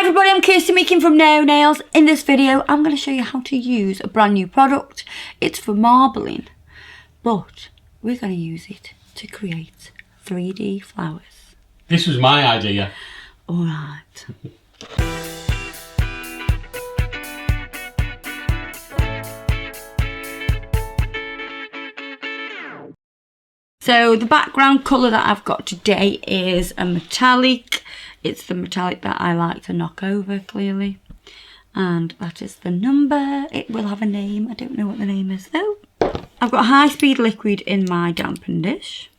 everybody, I'm Kirsty Meakin from No Nails. In this video, I'm going to show you how to use a brand new product. It's for marbling, but we're going to use it to create 3D flowers. This was my idea. Alright. So the background colour that I've got today is a metallic. It's the metallic that I like to knock over, clearly. And that is the number. It will have a name. I don't know what the name is though. I've got high-speed liquid in my dampen dish.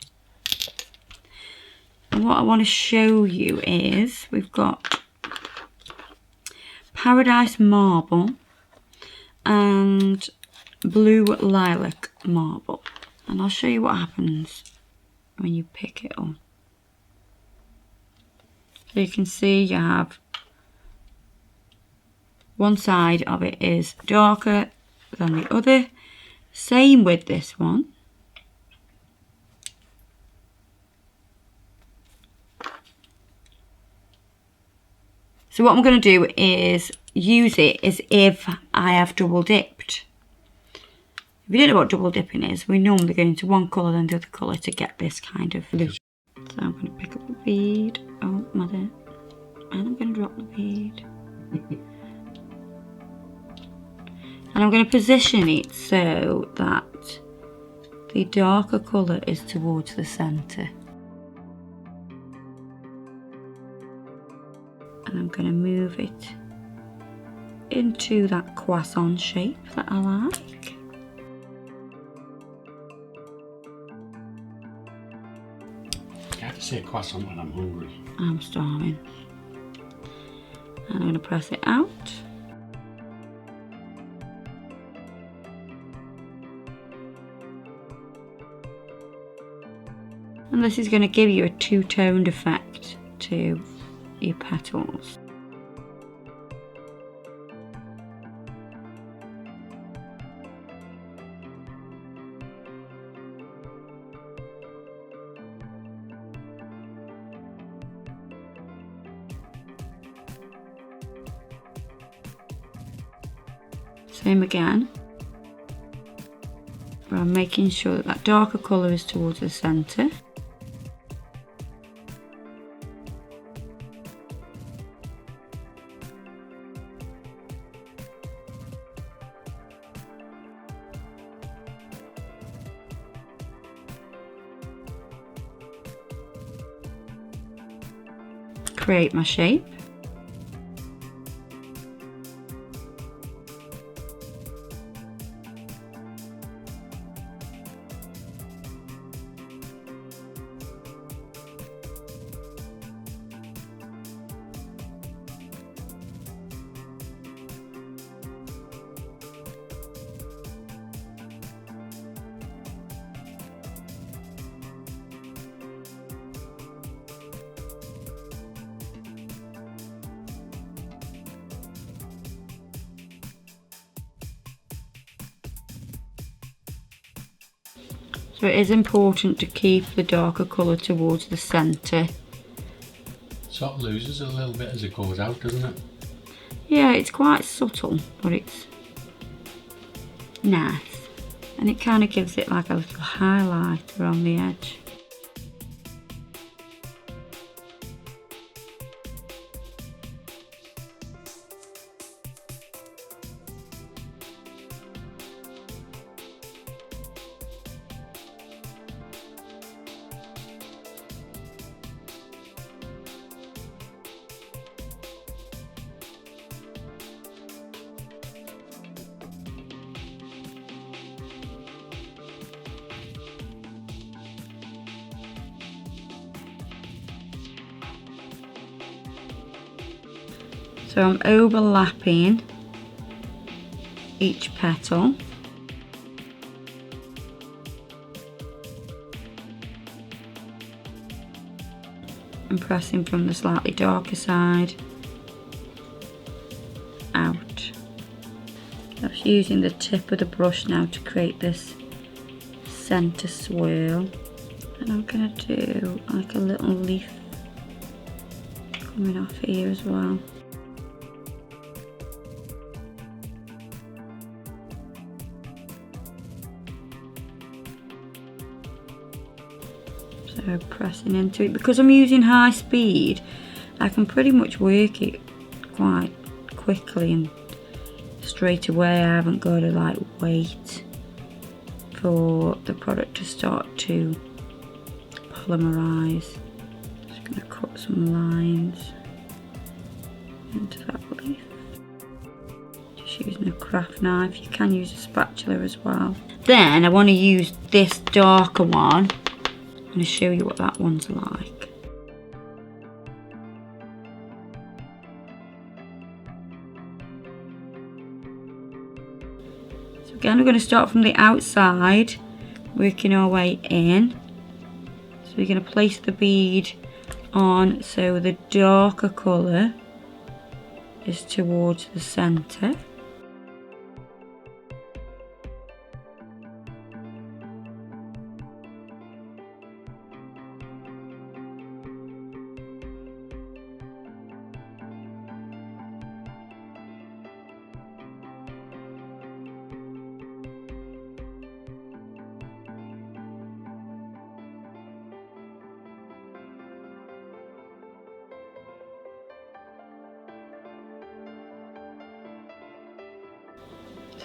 And what I want to show you is we've got Paradise Marble and Blue Lilac Marble. And I'll show you what happens when you pick it up. So you can see you have one side of it is darker than the other. Same with this one. So what I'm going to do is use it as if I have double dipped. If you don't know what double dipping is, we normally go into one colour then the other colour to get this kind of look. So I'm going to pick up the bead. Oh, mother. And I'm going to drop the bead. And I'm going to position it so that the darker colour is towards the centre. And I'm going to move it into that croissant shape that I like. I have to say croissant when I'm hungry. I'm starving. And I'm going to press it out. And this is going to give you a two-toned effect to your petals. Same again, but I'm making sure that darker colour is towards the centre. Create my shape. So it is important to keep the darker colour towards the centre. Sort of loses a little bit as it goes out, doesn't it? Yeah, it's quite subtle, but it's nice. And it kind of gives it like a little highlight around the edge. So I'm overlapping each petal. And pressing from the slightly darker side out. I'm just using the tip of the brush now to create this centre swirl. And I'm going to do like a little leaf coming off here as well. So pressing into it. Because I'm using high speed, I can pretty much work it quite quickly and straight away. I haven't got to like wait for the product to start to polymerize. Just going to cut some lines into that leaf. Just using a craft knife. You can use a spatula as well. Then I want to use this darker one. I'm going to show you what that one's like. So again, we're going to start from the outside, working our way in. So we're going to place the bead on so the darker colour is towards the centre.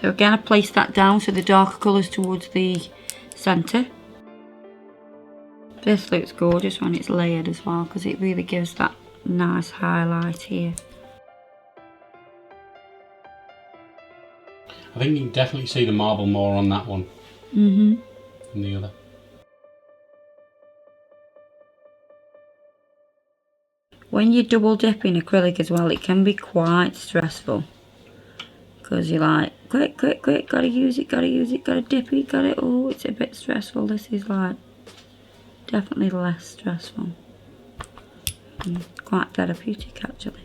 So again, I place that down so the darker colours towards the centre. This looks gorgeous when it's layered as well, because it really gives that nice highlight here. I think you can definitely see the marble more on that one than the other. When you're double dipping acrylic as well, it can be quite stressful. Because you're like, quick, quick, quick, gotta use it, gotta use it, gotta dip it, gotta, oh, it's a bit stressful. This is like, definitely less stressful. And quite therapeutic actually.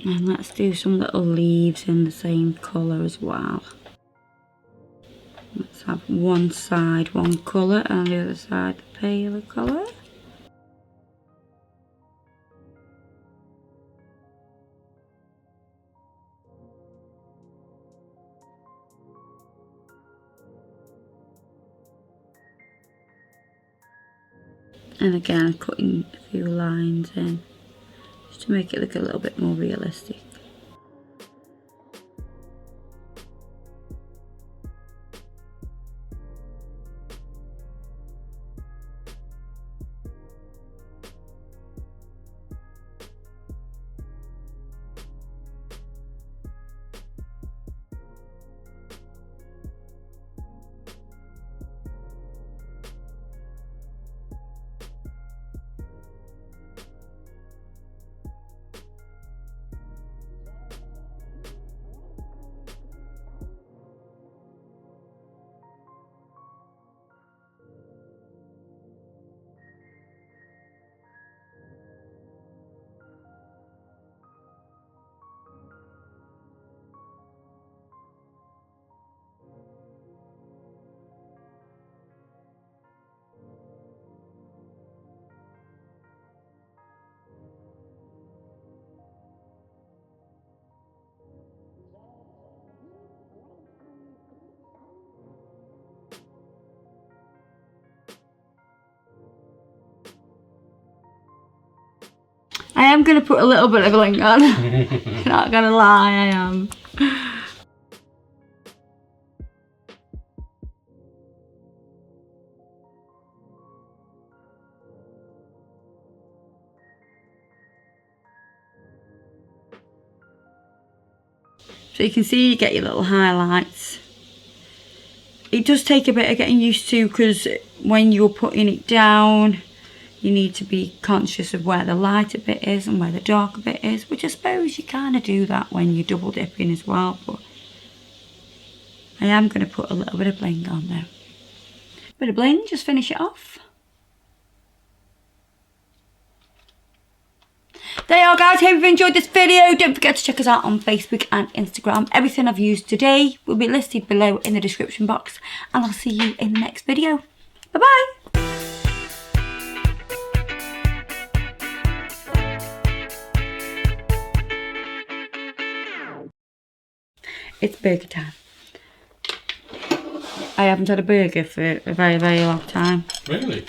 And let's do some little leaves in the same colour as well. Let's have one side one colour and the other side the paler colour. And again, cutting a few lines in just to make it look a little bit more realistic. I am going to put a little bit of bling on. Not going to lie, I am. So you can see you get your little highlights. It does take a bit of getting used to, because when you're putting it down, you need to be conscious of where the lighter bit is and where the darker bit is, which I suppose you kind of do that when you're double dipping as well, but I am going to put a little bit of bling on there. Bit of bling, just finish it off. There you are, guys. Hope you've enjoyed this video. Don't forget to check us out on Facebook and Instagram. Everything I've used today will be listed below in the description box, and I'll see you in the next video. Bye bye. It's burger time. I haven't had a burger for a very, very long time. Really?